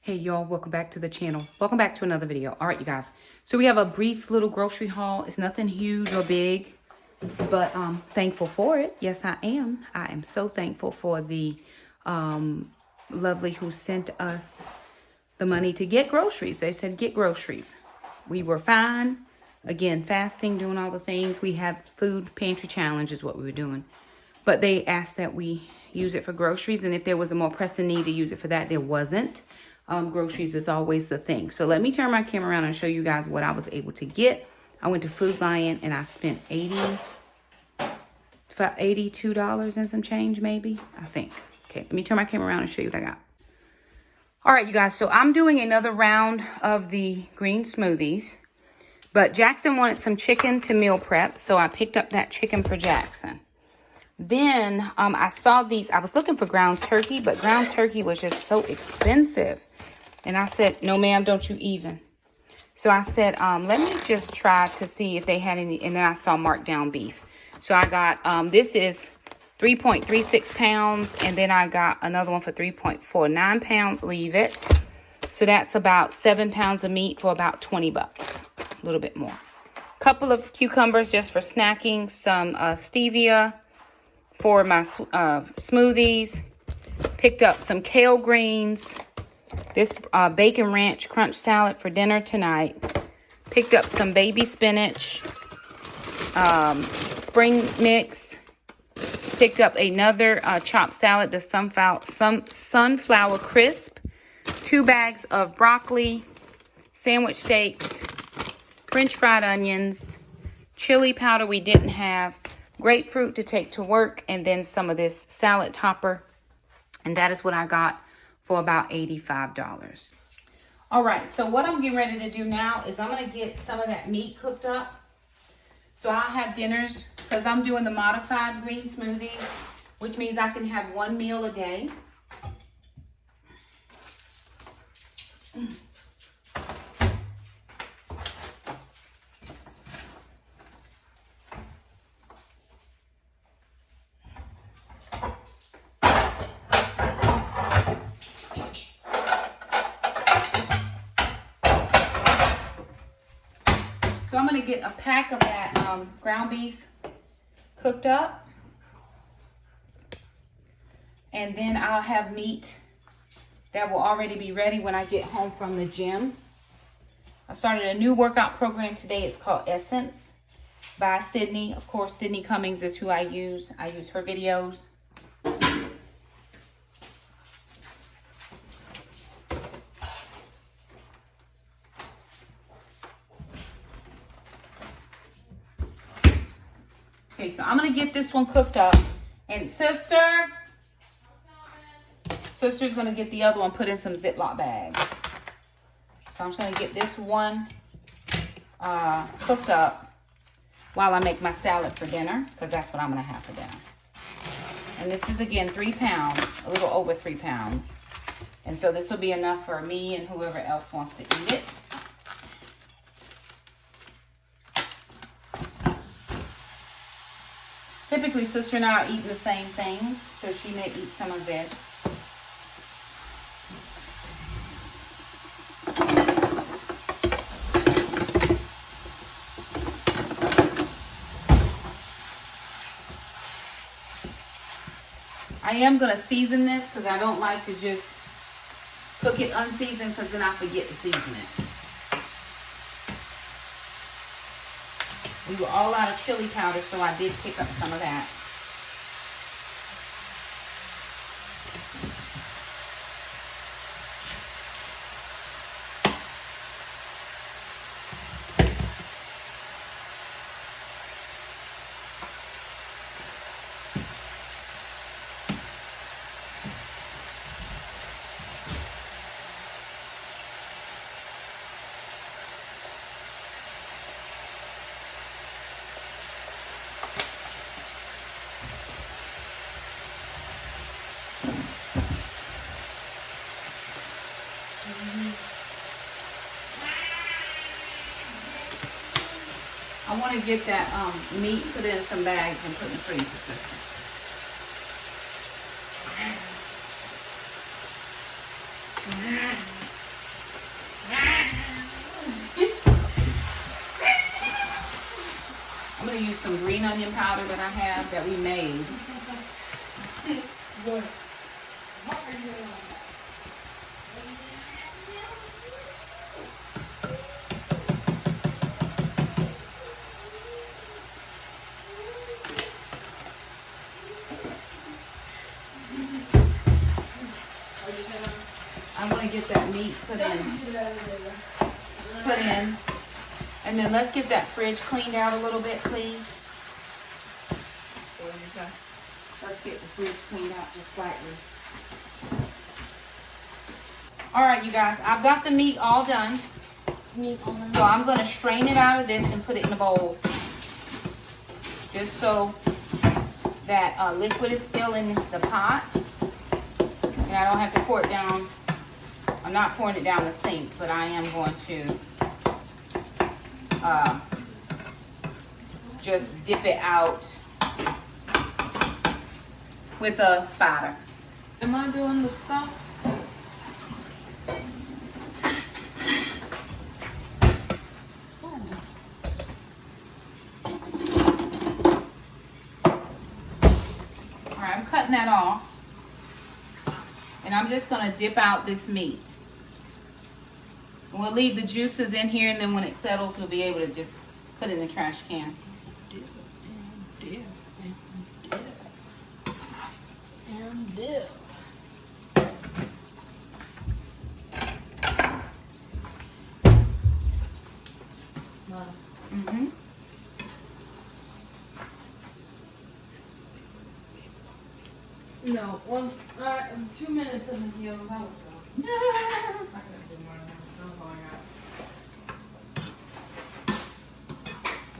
Hey y'all, welcome back to the channel. Welcome back to another video. All right, you guys. So we have a brief little grocery haul. It's nothing huge or big, but I'm thankful for it. Yes, I am. I am so thankful for the lovely who sent us the money to get groceries. They said get groceries. We were fine. Again, fasting, doing all the things. We have food pantry challenge is what we were doing. But they asked that we use it for groceries. And if there was a more pressing need to use it for that, there wasn't. Groceries is always the thing. So let me turn my camera around and show you guys what I was able to get. I went to Food Lion and I spent $82 and some change, maybe, I think. Okay, let me turn my camera around and show you what I got. All right, you guys, so I'm doing another round of the green smoothies, but Jackson wanted some chicken to meal prep, so I picked up that chicken for Jackson. Then I saw these. I was looking for ground turkey, but ground turkey was just so expensive. And I said, no, ma'am, don't you even. So I said, let me just try to see if they had any. And then I saw marked down beef. So I got, this is 3.36 pounds. And then I got another one for 3.49 pounds. Leave it. So that's about 7 pounds of meat for about 20 bucks. A little bit more. Couple of cucumbers just for snacking. Some stevia for my smoothies. Picked up some kale greens. This bacon ranch crunch salad for dinner tonight. Picked up some baby spinach. Spring mix. Picked up another chopped salad, the sunflower crisp. 2 bags of broccoli. Sandwich steaks. French fried onions. Chili powder we didn't have. Grapefruit to take to work, and then some of this salad topper. And that is what I got for about $85. All right, so what I'm getting ready to do now is I'm going to get some of that meat cooked up. So I'll have dinners because I'm doing the modified green smoothie, which means I can have 1 meal a day. So I'm going to get a pack of that ground beef cooked up. And then I'll have meat that will already be ready when I get home from the gym. I started a new workout program today. It's called Essence by Sydney. Of course, Sydney Cummings is who I use. I use her videos. Okay, so I'm going to get this one cooked up. And sister's going to get the other one put in some Ziploc bags. So I'm just going to get this one cooked up while I make my salad for dinner, because that's what I'm going to have for dinner. And this is, again, 3 pounds, a little over 3 pounds. And so this will be enough for me and whoever else wants to eat it. Typically, sister and I are eating the same things, so she may eat some of this. I am going to season this because I don't like to just cook it unseasoned because then I forget to season it. We were all out of chili powder, so I did pick up some of that. I want to get that meat put in some bags and put in the freezer, sister. protein powder that I have that we made. Good. I want to get that meat put in. And then let's get that fridge cleaned out a little bit, please. Let's get the fridge cleaned out just slightly. All right, you guys, I've got the meat all done. So I'm going to strain it out of this and put it in a bowl. Just so that liquid is still in the pot. And I don't have to pour it down. I'm not pouring it down the sink, but I am going to just dip it out with a spatter. Am I doing the stuff? All right, I'm cutting that off. And I'm just going to dip out this meat. We'll leave the juices in here, and then when it settles, we'll be able to just put it in the trash can. Dip. Mm-hmm. No, once, 2 minutes in the heels, I was gone. I couldn't do more than that. I'm going out.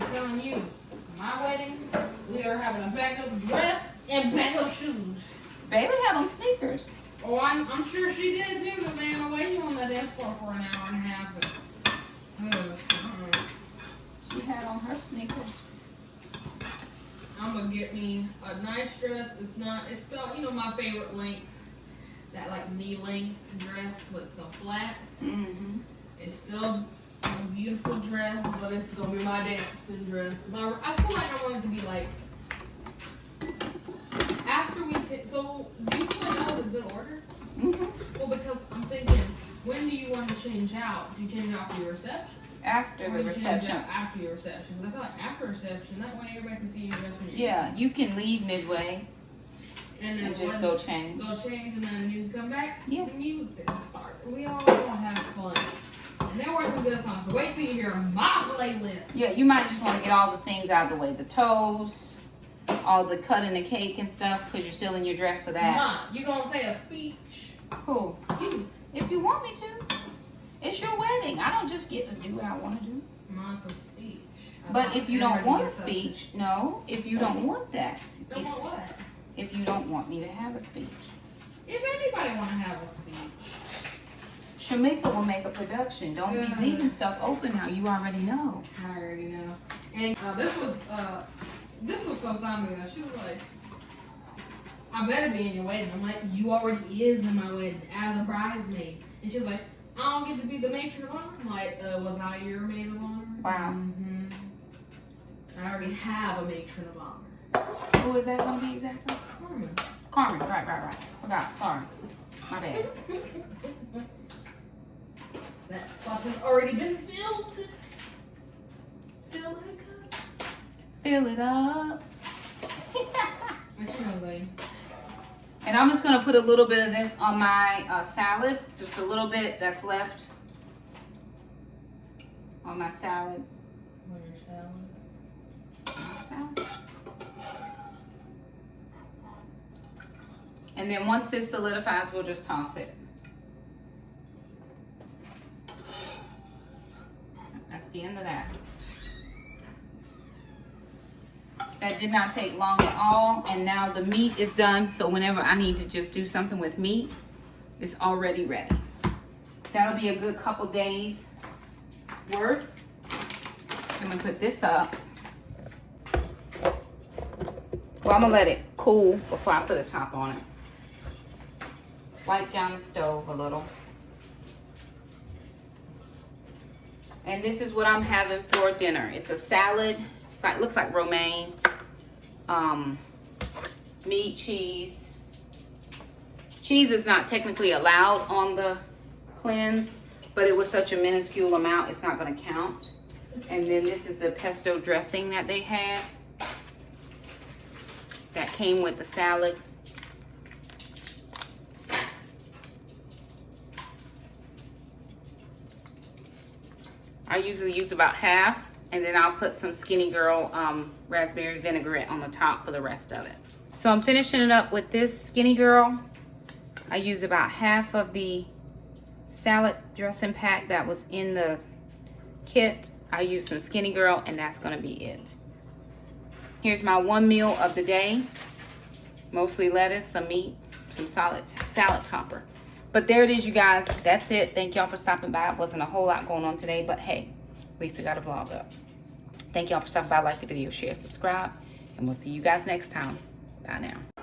I'm telling you, my wedding, we are having a backup dress and backup shoes. Bailey had on sneakers. Oh, I'm sure she did too, but man, I'm waiting on that dance floor for an hour and a half. She had on her sneakers. I'm gonna get me a nice dress. It's got, my favorite length. That like knee length dress with some flats. Mm-hmm. It's still a beautiful dress, but it's gonna be my dancing dress. I feel like I want it to be like, after we pick, so do you feel like that was a good order? Mm-hmm. Well, because I'm thinking, when do you want to change out? Do you change out for your reception? After Or the you change reception. out after your reception? Because I feel like after reception, that way everybody can see your dress when you're Yeah, you can leave midway and then and just go change. Go change and then you come back. Yeah. The music starts. We all gonna have fun. And there were some good songs. But wait till you hear my playlist. Yeah, you might just want to get all the things out of the way. The toes, all the cutting the cake and stuff, because you're still in your dress for that. You gonna say a speech? Cool. You, if you want me to. It's your wedding. I don't just get to do what I want to do. Mine's a speech. But if you don't want a speech, no, if you don't want that. Don't want what? If you don't want me to have a speech. If anybody wanna have a speech. Shamika will make a production. Don't be leaving stuff open now. You already know. I already know. And this was some time ago. She was like, I better be in your wedding. I'm like, you already is in my wedding as a bridesmaid. And she was like, I don't get to be the matron of honor. I'm like, was I your maid of honor? Wow. Mm-hmm. I already have a matron of honor. Who is that going to be exactly? Carmen. Carmen. Right. Forgot. Sorry. My bad. That spot has already been filled. Fill that cup. Fill it up. What you know, babe? And I'm just going to put a little bit of this on my salad. Just a little bit that's left on my salad. On your salad. And then once this solidifies, we'll just toss it. That's the end of that. That did not take long at all. And now the meat is done. So whenever I need to just do something with meat, it's already ready. That'll be a good couple days worth. I'm gonna put this up. Well, I'm gonna let it cool before I put a top on it. Wipe down the stove a little. And this is what I'm having for dinner. It's a salad. It looks like romaine. meat, cheese. Cheese is not technically allowed on the cleanse, but it was such a minuscule amount, it's not going to count. And then this is the pesto dressing that they had that came with the salad. I usually use about half, and then I'll put some Skinny Girl raspberry vinaigrette on the top for the rest of it. So I'm finishing it up with this Skinny Girl. I use about half of the salad dressing pack that was in the kit. I use some Skinny Girl, and that's gonna be it. Here's my one meal of the day. Mostly lettuce, some meat, some salad topper. But there it is, you guys. That's it. Thank y'all for stopping by. It wasn't a whole lot going on today, but hey, at least I got a vlog up. Thank y'all for stopping by. Like the video, share, subscribe, and we'll see you guys next time. Bye now.